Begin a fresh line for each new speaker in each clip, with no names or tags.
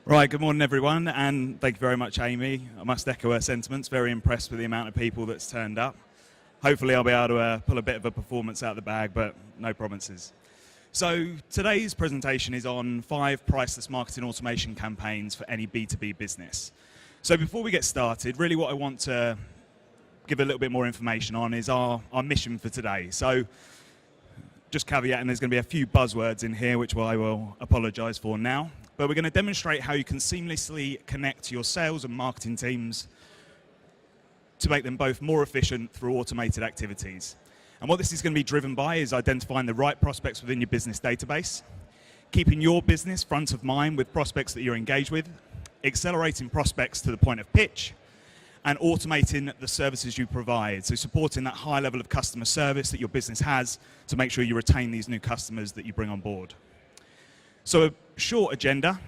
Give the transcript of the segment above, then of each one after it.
Right, good morning everyone, and thank you very much, Amy. I must echo her sentiments, very impressed with the amount of people that's turned up. Hopefully I'll be able to pull a bit of a performance out of the bag, but no promises. So today's presentation is on 5 priceless marketing automation campaigns for any B2B business. So before we get started, really what I want to give a little bit more information on is our mission for today. So just caveating, there's going to be a few buzzwords in here, which I will apologize for now. But we're going to demonstrate how you can seamlessly connect your sales and marketing teams to make them both more efficient through automated activities. And what this is going to be driven by is identifying the right prospects within your business database, keeping your business front of mind with prospects that you're engaged with, accelerating prospects to the point of pitch, and automating the services you provide. So supporting that high level of customer service that your business has to make sure you retain these new customers that you bring on board. So a short agenda.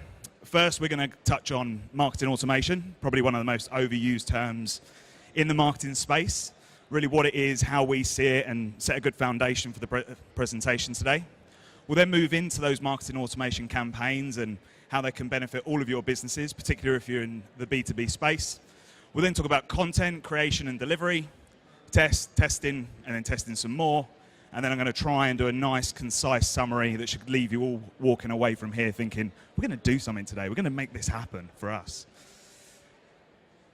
First, we're going to touch on marketing automation, probably one of the most overused terms in the marketing space. Really what it is, how we see it, and set a good foundation for the presentation today. We'll then move into those marketing automation campaigns and how they can benefit all of your businesses, particularly if you're in the B2B space. We'll then talk about content creation and delivery, testing, and then testing some more. And then I'm going to try and do a nice, concise summary that should leave you all walking away from here thinking, we're going to do something today. We're going to make this happen for us.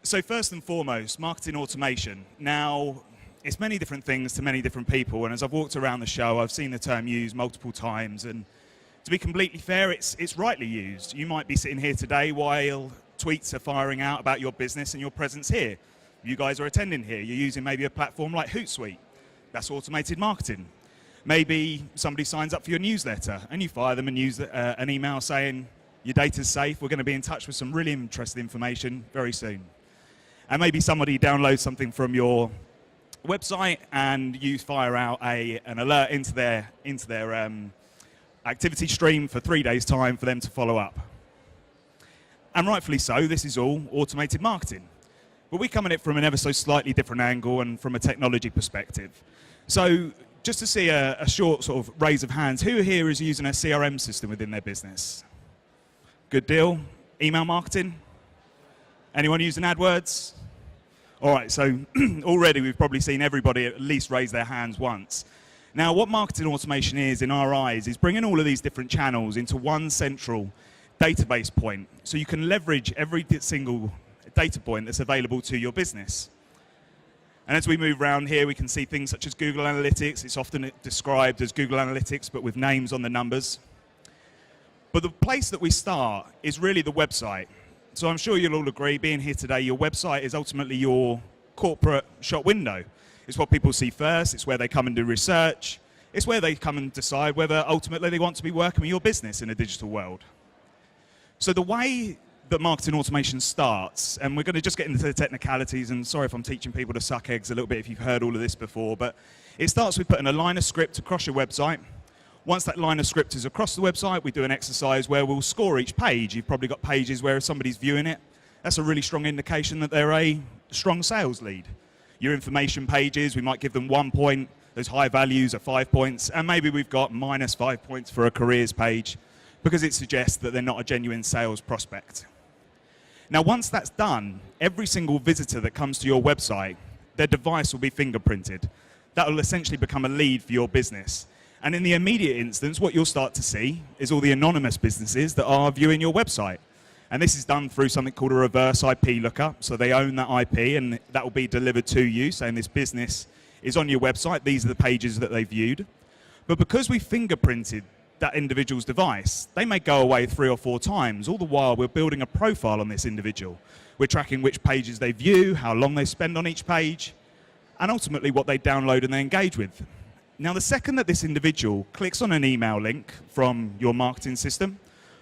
So first and foremost, marketing automation. Now, it's many different things to many different people. And as I've walked around the show, I've seen the term used multiple times. And to be completely fair, it's rightly used. You might be sitting here today while tweets are firing out about your business and your presence here. You guys are attending here. You're using maybe a platform like Hootsuite. That's automated marketing. Maybe somebody signs up for your newsletter and you fire them an email saying your data's safe, we're going to be in touch with some really interesting information very soon. And maybe somebody downloads something from your website and you fire out an alert into their activity stream for 3 days' time for them to follow up. And rightfully so, this is all automated marketing. But we come at it from an ever so slightly different angle and from a technology perspective. So just to see a short sort of raise of hands, who here is using a CRM system within their business? Good deal. Email marketing? Anyone using AdWords? All right, so already we've probably seen everybody at least raise their hands once. Now, what marketing automation is, in our eyes, is bringing all of these different channels into one central database point so you can leverage every single data point that's available to your business. And as we move around here, we can see things such as Google Analytics. It's often described as Google Analytics, but with names on the numbers. But the place that we start is really the website. So I'm sure you'll all agree, being here today, your website is ultimately your corporate shop window. It's what people see first. It's where they come and do research. It's where they come and decide whether ultimately they want to be working with your business in a digital world. So the way that marketing automation starts, and we're going to just get into the technicalities, and sorry if I'm teaching people to suck eggs a little bit if you've heard all of this before, but it starts with putting a line of script across your website. Once that line of script is across the website, we do an exercise where we'll score each page. You've probably got pages where if somebody's viewing it, that's a really strong indication that they're a strong sales lead. Your information pages, we might give them 1 point, those high values are 5 points, and maybe we've got -5 points for a careers page because it suggests that they're not a genuine sales prospect. Now, once that's done, every single visitor that comes to your website, their device will be fingerprinted. That will essentially become a lead for your business. And in the immediate instance, what you'll start to see is all the anonymous businesses that are viewing your website. And this is done through something called a reverse IP lookup. So they own that IP, and that will be delivered to you, saying this business is on your website. These are the pages that they viewed. But because we fingerprinted that individual's device, they may go away 3 or 4 times. All the while, we're building a profile on this individual. We're tracking which pages they view, how long they spend on each page, and ultimately what they download and they engage with. Now, the second that this individual clicks on an email link from your marketing system,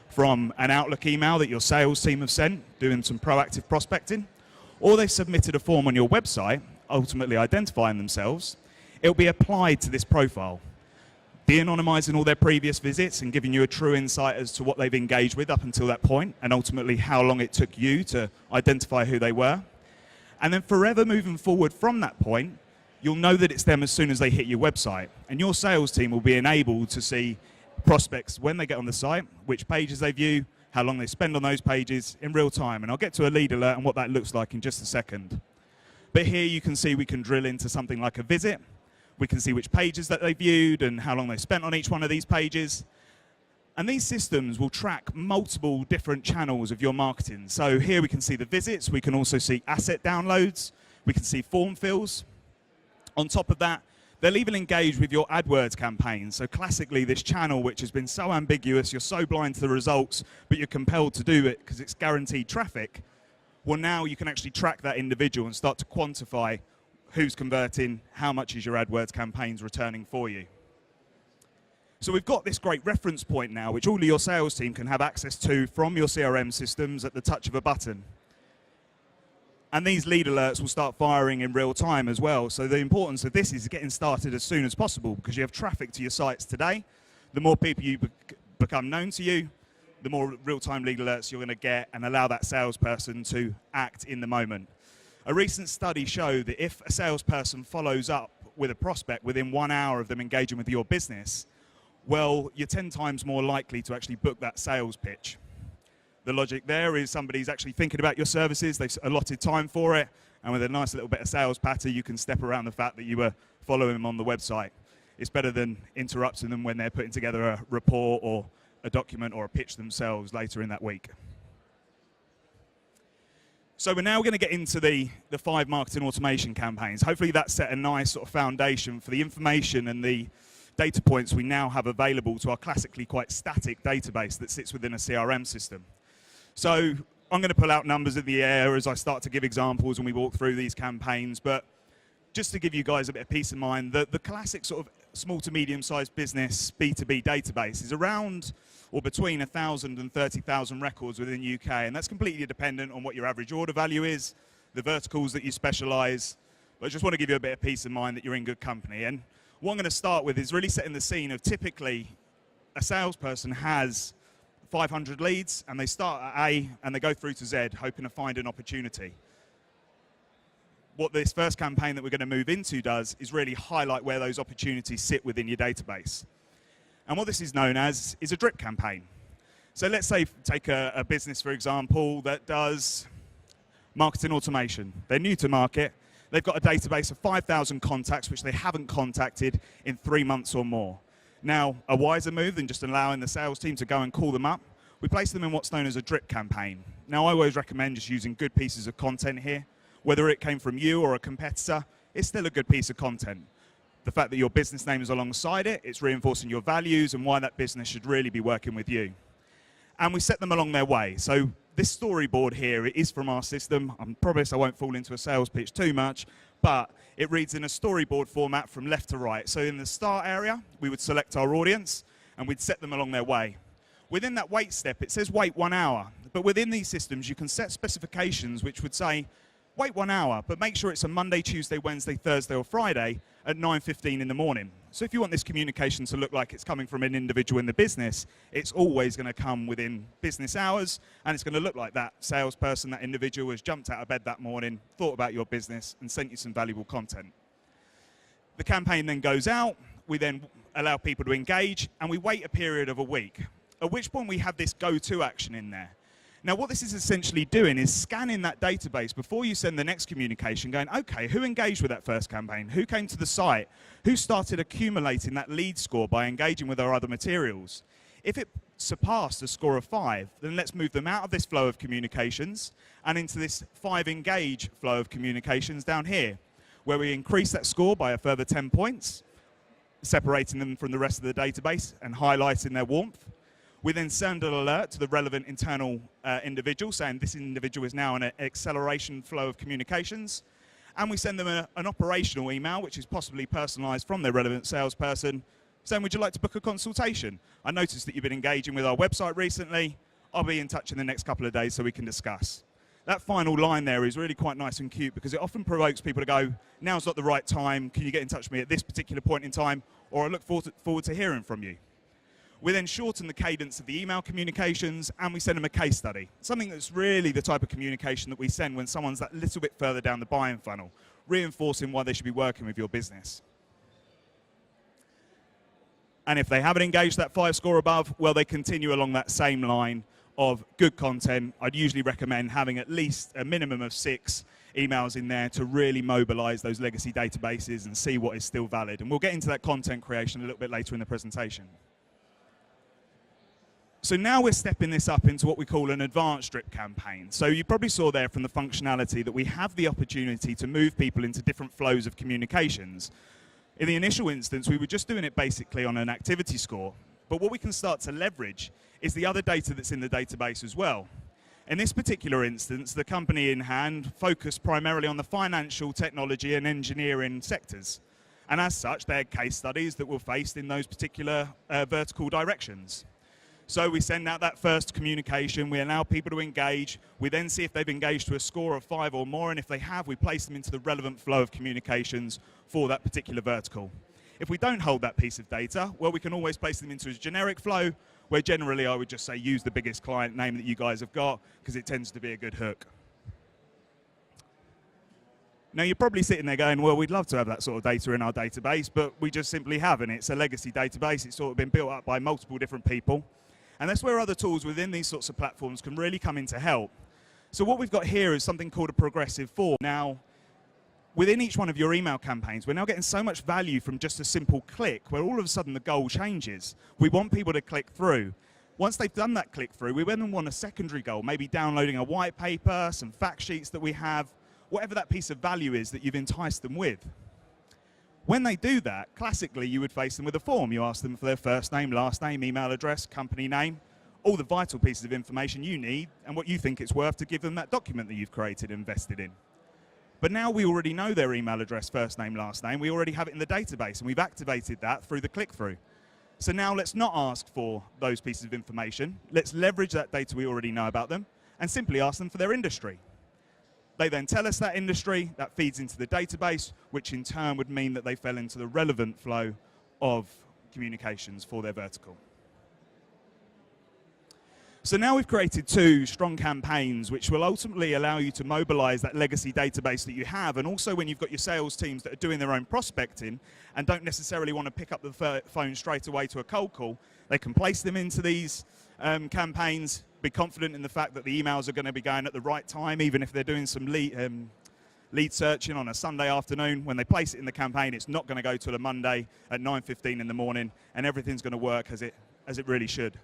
from an Outlook email that your sales team have sent, doing some proactive prospecting, or they've submitted a form on your website, ultimately identifying themselves, it'll be applied to this profile, de-anonymizing all their previous visits and giving you a true insight as to what they've engaged with up until that point, and ultimately how long it took you to identify who they were. And then forever moving forward from that point, you'll know that it's them as soon as they hit your website. And your sales team will be enabled to see prospects when they get on the site, which pages they view, how long they spend on those pages in real time. And I'll get to a lead alert and what that looks like in just a second. But here you can see we can drill into something like a visit. We can see which pages that they viewed and how long they spent on each one of these pages. And these systems will track multiple different channels of your marketing. So here we can see the visits. We can also see asset downloads. We can see form fills. On top of that, they'll even engage with your AdWords campaign. So classically, this channel, which has been so ambiguous, you're so blind to the results, but you're compelled to do it because it's guaranteed traffic. Well, now you can actually track that individual and start to quantify who's converting, how much is your AdWords campaigns returning for you. So we've got this great reference point now, which all of your sales team can have access to from your CRM systems at the touch of a button. And these lead alerts will start firing in real time as well. So the importance of this is getting started as soon as possible, because you have traffic to your sites today. The more people you become known to you, the more real-time lead alerts you're going to get and allow that salesperson to act in the moment. A recent study showed that if a salesperson follows up with a prospect within 1 hour of them engaging with your business, well, you're 10 times more likely to actually book that sales pitch. The logic there is somebody's actually thinking about your services, they've allotted time for it, and with a nice little bit of sales patter, you can step around the fact that you were following them on the website. It's better than interrupting them when they're putting together a report or a document or a pitch themselves later in that week. So we're now going to get into the 5 marketing automation campaigns. Hopefully that set a nice sort of foundation for the information and the data points we now have available to our classically quite static database that sits within a CRM system. So I'm going to pull out numbers in the air as I start to give examples and we walk through these campaigns, but just to give you guys a bit of peace of mind, the classic sort of small to medium-sized business B2B database is around or between 1,000 and 30,000 records within the UK, and that's completely dependent on what your average order value is, the verticals that you specialize. But I just want to give you a bit of peace of mind that you're in good company. And what I'm going to start with is really setting the scene of typically a salesperson has 500 leads, and they start at A and they go through to Z, hoping to find an opportunity. What this first campaign that we're going to move into does is really highlight where those opportunities sit within your database. And what this is known as is a drip campaign. So let's say, take a business, for example, that does marketing automation. They're new to market. They've got a database of 5,000 contacts which they haven't contacted in 3 months or more. Now, a wiser move than just allowing the sales team to go and call them up, we place them in what's known as a drip campaign. Now, I always recommend just using good pieces of content here. Whether it came from you or a competitor, it's still a good piece of content. The fact that your business name is alongside it, it's reinforcing your values and why that business should really be working with you. And we set them along their way. So this storyboard here, it is from our system. I promise I won't fall into a sales pitch too much, but it reads in a storyboard format from left to right. So in the start area, we would select our audience and we'd set them along their way. Within that wait step, it says wait 1 hour. But within these systems, you can set specifications which would say, wait 1 hour, but make sure it's a Monday, Tuesday, Wednesday, Thursday, or Friday at 9:15 in the morning. So if you want this communication to look like it's coming from an individual in the business, it's always going to come within business hours, and it's going to look like that salesperson, that individual has jumped out of bed that morning, thought about your business, and sent you some valuable content. The campaign then goes out, we then allow people to engage, and we wait a period of a week, at which point we have this go-to action in there. Now, what this is essentially doing is scanning that database before you send the next communication, going, okay, who engaged with that first campaign? Who came to the site? Who started accumulating that lead score by engaging with our other materials? If it surpassed a score of 5, then let's move them out of this flow of communications and into this 5 engage flow of communications down here, where we increase that score by a further 10 points, separating them from the rest of the database and highlighting their warmth. We then send an alert to the relevant internal individual saying this individual is now in an acceleration flow of communications. And we send them an operational email, which is possibly personalized from their relevant salesperson, saying, would you like to book a consultation? I noticed that you've been engaging with our website recently. I'll be in touch in the next couple of days so we can discuss. That final line there is really quite nice and cute because it often provokes people to go, now's not the right time. Can you get in touch with me at this particular point in time? Or I look forward to hearing from you. We then shorten the cadence of the email communications and we send them a case study, something that's really the type of communication that we send when someone's that little bit further down the buying funnel, reinforcing why they should be working with your business. And if they haven't engaged that 5 score above, well, they continue along that same line of good content. I'd usually recommend having at least a minimum of 6 emails in there to really mobilize those legacy databases and see what is still valid. And we'll get into that content creation a little bit later in the presentation. So now we're stepping this up into what we call an advanced drip campaign. So you probably saw there from the functionality that we have the opportunity to move people into different flows of communications. In the initial instance, we were just doing it basically on an activity score. But what we can start to leverage is the other data that's in the database as well. In this particular instance, the company in hand focused primarily on the financial, technology, and engineering sectors. And as such, they had case studies that were faced in those particular vertical directions. So we send out that first communication, we allow people to engage, we then see if they've engaged to a score of 5 or more, and if they have, we place them into the relevant flow of communications for that particular vertical. If we don't hold that piece of data, well, we can always place them into a generic flow, where generally I would just say use the biggest client name that you guys have got, because it tends to be a good hook. Now, you're probably sitting there going, well, we'd love to have that sort of data in our database, but we just simply haven't. It's a legacy database. It's sort of been built up by multiple different people. And that's where other tools within these sorts of platforms can really come in to help. So what we've got here is something called a progressive form. Now, within each one of your email campaigns, we're now getting so much value from just a simple click, where all of a sudden the goal changes. We want people to click through. Once they've done that click through, we then want a secondary goal, maybe downloading a white paper, some fact sheets that we have, whatever that piece of value is that you've enticed them with. When they do that, classically, you would face them with a form. You ask them for their first name, last name, email address, company name, all the vital pieces of information you need and what you think it's worth to give them that document that you've created and invested in. But now we already know their email address, first name, last name. We already have it in the database, and we've activated that through the click-through. So now let's not ask for those pieces of information. Let's leverage that data we already know about them and simply ask them for their industry. They then tell us that industry, that feeds into the database, which in turn would mean that they fell into the relevant flow of communications for their vertical. So now we've created 2 strong campaigns which will ultimately allow you to mobilize that legacy database that you have, and also when you've got your sales teams that are doing their own prospecting and don't necessarily want to pick up the phone straight away to a cold call, they can place them into these campaigns, be confident in the fact that the emails are going to be going at the right time, even if they're doing some lead searching on a Sunday afternoon. When they place it in the campaign, it's not going to go till a Monday at 9:15 in the morning, and everything's going to work as it really should.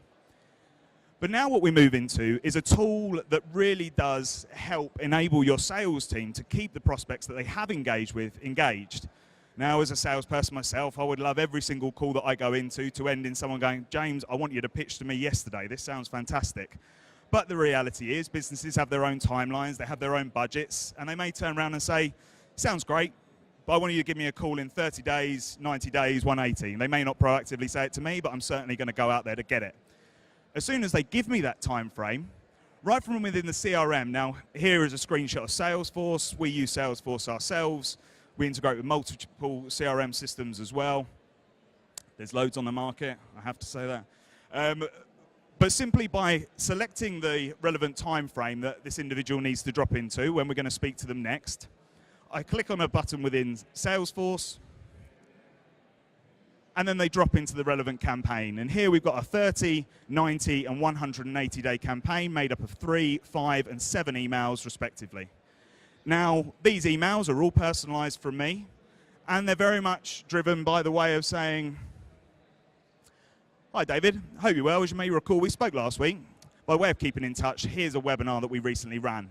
But now what we move into is a tool that really does help enable your sales team to keep the prospects that they have engaged with engaged. Now, as a salesperson myself, I would love every single call that I go into to end in someone going, James, I want you to pitch to me yesterday. This sounds fantastic. But the reality is businesses have their own timelines, they have their own budgets, and they may turn around and say, sounds great, but I want you to give me a call in 30 days, 90 days, 180. They may not proactively say it to me, but I'm certainly going to go out there to get it. As soon as they give me that time frame, right from within the CRM, now here is a screenshot of Salesforce. We use Salesforce ourselves. We integrate with multiple CRM systems as well. There's loads on the market, I have to say that. But simply by selecting the relevant time frame that this individual needs to drop into when we're going to speak to them next, I click on a button within Salesforce, and then they drop into the relevant campaign. And here we've got a 30, 90, and 180-day campaign made up of 3, 5, and 7 emails, respectively. Now, these emails are all personalized from me, and they're very much driven by the way of saying, hi, David. Hope you're well. As you may recall, we spoke last week. By way of keeping in touch, here's a webinar that we recently ran.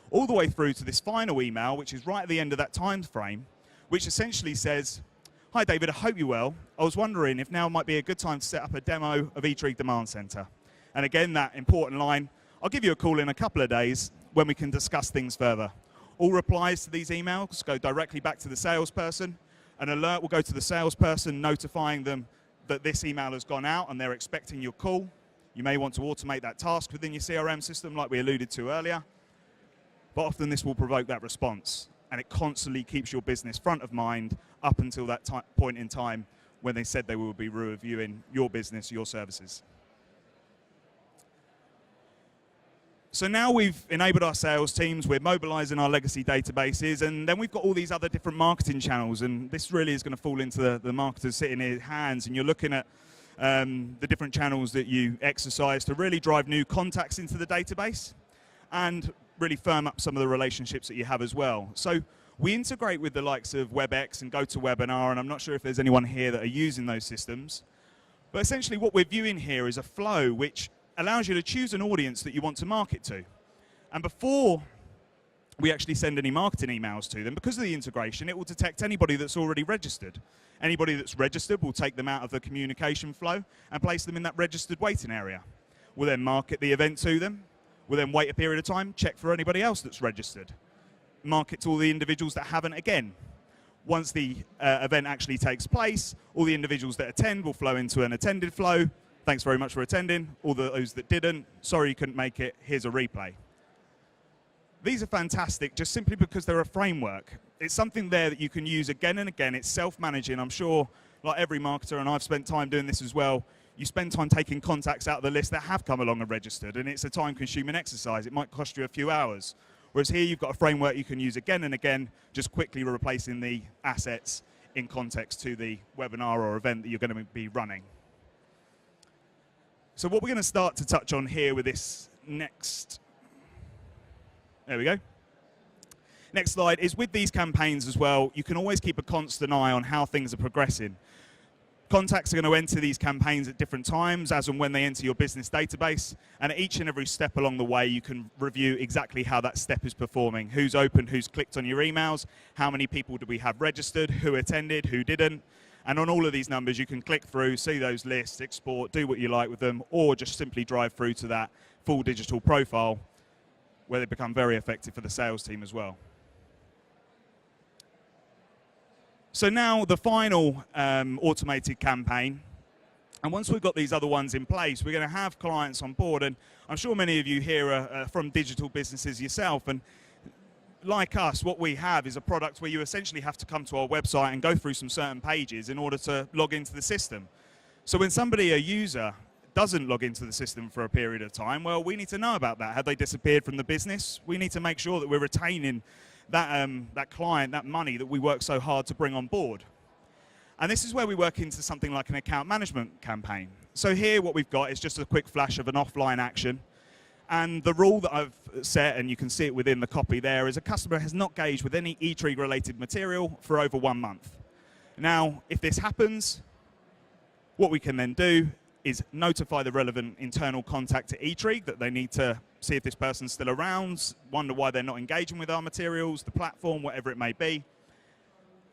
All the way through to this final email, which is right at the end of that time frame, which essentially says, hi, David, I hope you're well. I was wondering if now might be a good time to set up a demo of eTrieg Demand Center. And again, that important line, I'll give you a call in a couple of days when we can discuss things further. All replies to these emails go directly back to the salesperson. An alert will go to the salesperson notifying them that this email has gone out and they're expecting your call. You may want to automate that task within your CRM system like we alluded to earlier. But often this will provoke that response, and it constantly keeps your business front of mind up until that point in time when they said they will be reviewing your business, your services. So now we've enabled our sales teams, we're mobilizing our legacy databases, and then we've got all these other different marketing channels, and this really is going to fall into the marketers sitting in hands, and you're looking at the different channels that you exercise to really drive new contacts into the database and really firm up some of the relationships that you have as well. So we integrate with the likes of WebEx and GoToWebinar, and I'm not sure if there's anyone here that are using those systems. But essentially what we're viewing here is a flow which allows you to choose an audience that you want to market to. And before we actually send any marketing emails to them, because of the integration, it will detect anybody that's already registered. Anybody that's registered will take them out of the communication flow and place them in that registered waiting area. We'll then market the event to them. We'll then wait a period of time, check for anybody else that's registered. Market to all the individuals that haven't again. Once the event actually takes place, all the individuals that attend will flow into an attended flow. Thanks very much for attending. All those that didn't, sorry you couldn't make it, here's a replay. These are fantastic just simply because they're a framework. It's something there that you can use again and again. It's self-managing. I'm sure, like every marketer, and I've spent time doing this as well, you spend time taking contacts out of the list that have come along and registered, and it's a time-consuming exercise. It might cost you a few hours. Whereas here you've got a framework you can use again and again, just quickly replacing the assets in context to the webinar or event that you're going to be running. So what we're going to start to touch on here with this next, there we go. Next slide is with these campaigns as well, you can always keep a constant eye on how things are progressing. Contacts are going to enter these campaigns at different times as and when they enter your business database, and at each and every step along the way you can review exactly how that step is performing. Who's opened, who's clicked on your emails, how many people do we have registered, who attended, who didn't, and on all of these numbers you can click through, see those lists, export, do what you like with them, or just simply drive through to that full digital profile where they become very effective for the sales team as well. So now the final automated campaign, and once we've got these other ones in place, we're going to have clients on board, and I'm sure many of you here are from digital businesses yourself, and like us, what we have is a product where you essentially have to come to our website and go through some certain pages in order to log into the system. So when somebody, a user, doesn't log into the system for a period of time, well, we need to know about that. Have they disappeared from the business? We need to make sure that we're retaining that client, that money that we work so hard to bring on board. And this is where we work into something like an account management campaign. So here what we've got is just a quick flash of an offline action. And the rule that I've set, and you can see it within the copy there, is a customer has not engaged with any eTriG related material for over 1 month. Now, if this happens, what we can then do is notify the relevant internal contact at eTriG that they need to see if this person's still around, wonder why they're not engaging with our materials, the platform, whatever it may be,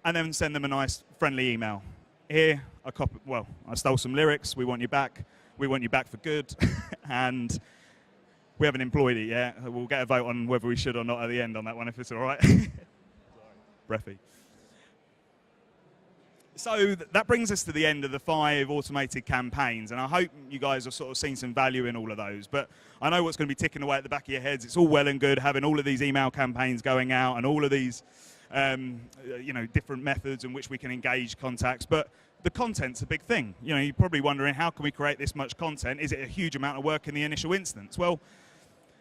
and then send them a nice friendly email. Here, I stole some lyrics, we want you back for good, and we haven't employed it yet. We'll get a vote on whether we should or not at the end on that one, if it's all right. Breathy. So that brings us to the end of the 5 automated campaigns, and I hope you guys have sort of seen some value in all of those. But I know what's going to be ticking away at the back of your heads. It's all well and good having all of these email campaigns going out and all of these different methods in which we can engage contacts, but the content's a big thing. You know, you're probably wondering, how can we create this much content? Is it a huge amount of work in the initial instance? Well,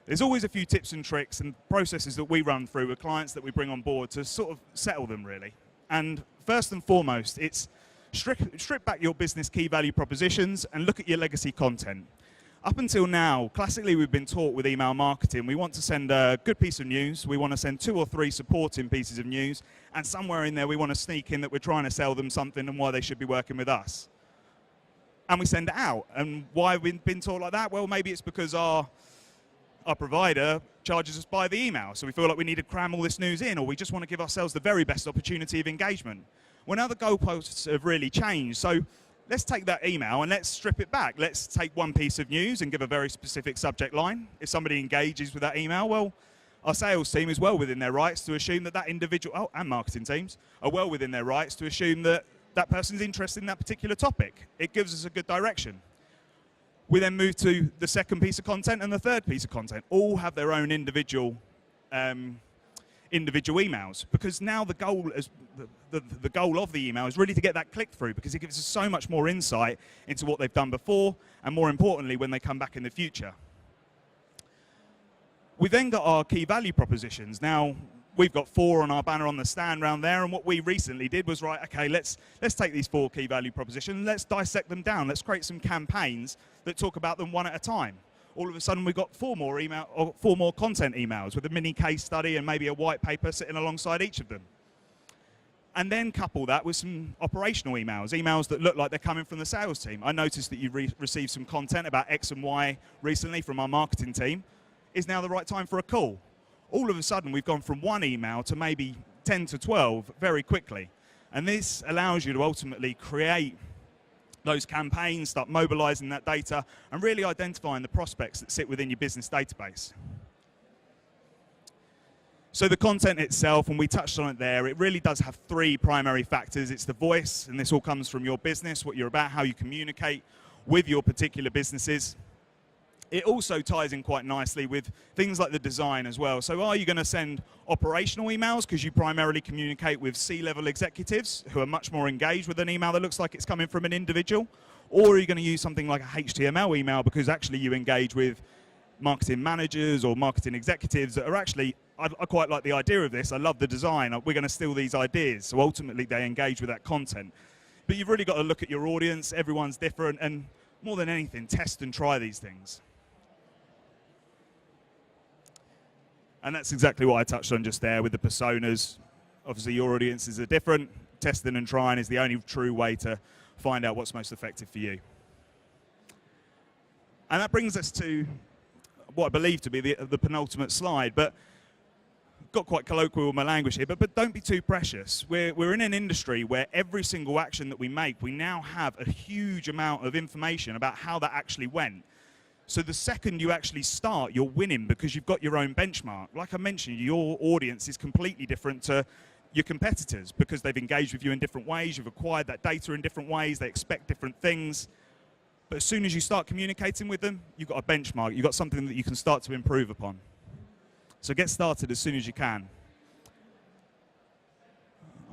there's always a few tips and tricks and processes that we run through with clients that we bring on board to sort of settle them, really. And first and foremost, it's strip back your business key value propositions and look at your legacy content. Up until now, classically, we've been taught with email marketing, we want to send a good piece of news, we want to send 2 or 3 supporting pieces of news, and somewhere in there we want to sneak in that we're trying to sell them something and why they should be working with us. And we send it out. And why have we been taught like that? Well, maybe it's because our provider charges us by the email, so we feel like we need to cram all this news in, or we just want to give ourselves the very best opportunity of engagement. Well, now the goalposts have really changed, so let's take that email and let's strip it back. Let's take one piece of news and give a very specific subject line. If somebody engages with that email, well, our sales team is well within their rights to assume that that individual, and marketing teams, are well within their rights to assume that that person's interested in that particular topic. It gives us a good direction. We then move to the second piece of content and the third piece of content. All have their own individual emails, because now the goal is the goal of the email is really to get that click through, because it gives us so much more insight into what they've done before, and more importantly, when they come back in the future. We then got our key value propositions. Now, we've got 4 on our banner on the stand round there, and what we recently did was, right, okay, let's take these 4 key value propositions, let's dissect them down, let's create some campaigns that talk about them one at a time. All of a sudden, we've got 4 more content emails with a mini case study and maybe a white paper sitting alongside each of them. And then couple that with some operational emails that look like they're coming from the sales team. I noticed that you received some content about X and Y recently from our marketing team. Is now the right time for a call? All of a sudden, we've gone from 1 email to maybe 10 to 12 very quickly. And this allows you to ultimately create those campaigns, start mobilizing that data, and really identifying the prospects that sit within your business database. So the content itself, and we touched on it there, it really does have 3 primary factors. It's the voice, and this all comes from your business, what you're about, how you communicate with your particular businesses. It also ties in quite nicely with things like the design as well. So are you going to send operational emails because you primarily communicate with C-level executives who are much more engaged with an email that looks like it's coming from an individual? Or are you going to use something like a HTML email because actually you engage with marketing managers or marketing executives that are actually, I quite like the idea of this, I love the design, we're going to steal these ideas. So ultimately they engage with that content. But you've really got to look at your audience, everyone's different, and more than anything, test and try these things. And that's exactly what I touched on just there with the personas. Obviously, your audiences are different. Testing and trying is the only true way to find out what's most effective for you. And that brings us to what I believe to be the penultimate slide. But got quite colloquial with my language here, but don't be too precious. We're in an industry where every single action that we make, we now have a huge amount of information about how that actually went. So the second you actually start, you're winning because you've got your own benchmark. Like I mentioned, your audience is completely different to your competitors because they've engaged with you in different ways, you've acquired that data in different ways, they expect different things. But as soon as you start communicating with them, you've got a benchmark, you've got something that you can start to improve upon. So get started as soon as you can.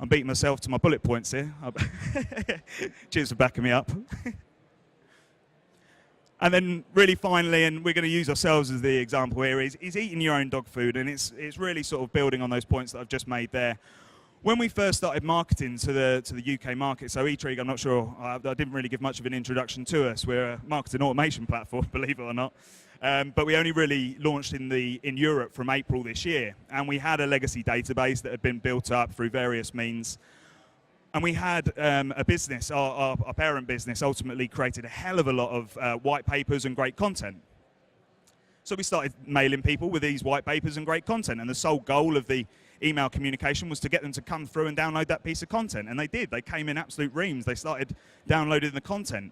I'm beating myself to my bullet points here. Cheers for backing me up. And then really finally, and we're going to use ourselves as the example here, is eating your own dog food. And it's really sort of building on those points that I've just made there. When we first started marketing to the UK market, so eTrigue, I'm not sure, I didn't really give much of an introduction to us. We're a marketing automation platform, believe it or not. But we only really launched in Europe from April this year. And we had a legacy database that had been built up through various means. And we had a business, our parent business, ultimately created a hell of a lot of white papers and great content. So we started mailing people with these white papers and great content. And the sole goal of the email communication was to get them to come through and download that piece of content. And they did. They came in absolute reams. They started downloading the content.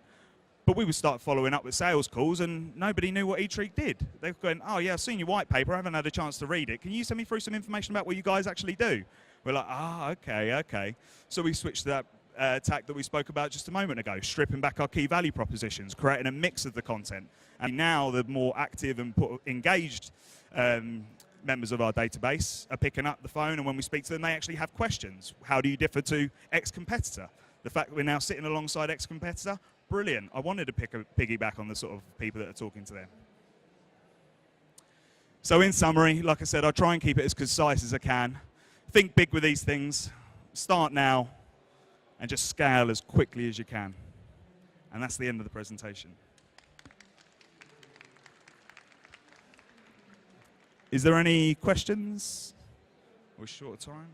But we would start following up with sales calls, and nobody knew what eTrigue did. They were going, oh, yeah, I've seen your white paper. I haven't had a chance to read it. Can you send me through some information about what you guys actually do? We're like, okay. So we switched to that tack that we spoke about just a moment ago, stripping back our key value propositions, creating a mix of the content. And now the more active and engaged members of our database are picking up the phone, and when we speak to them, they actually have questions. How do you differ to X competitor? The fact that we're now sitting alongside X competitor, brilliant. I wanted to piggyback on the sort of people that are talking to them. So in summary, like I said, I try and keep it as concise as I can. Think big with these things. Start now and just scale as quickly as you can. And that's the end of the presentation. Is there any questions? We're short of time.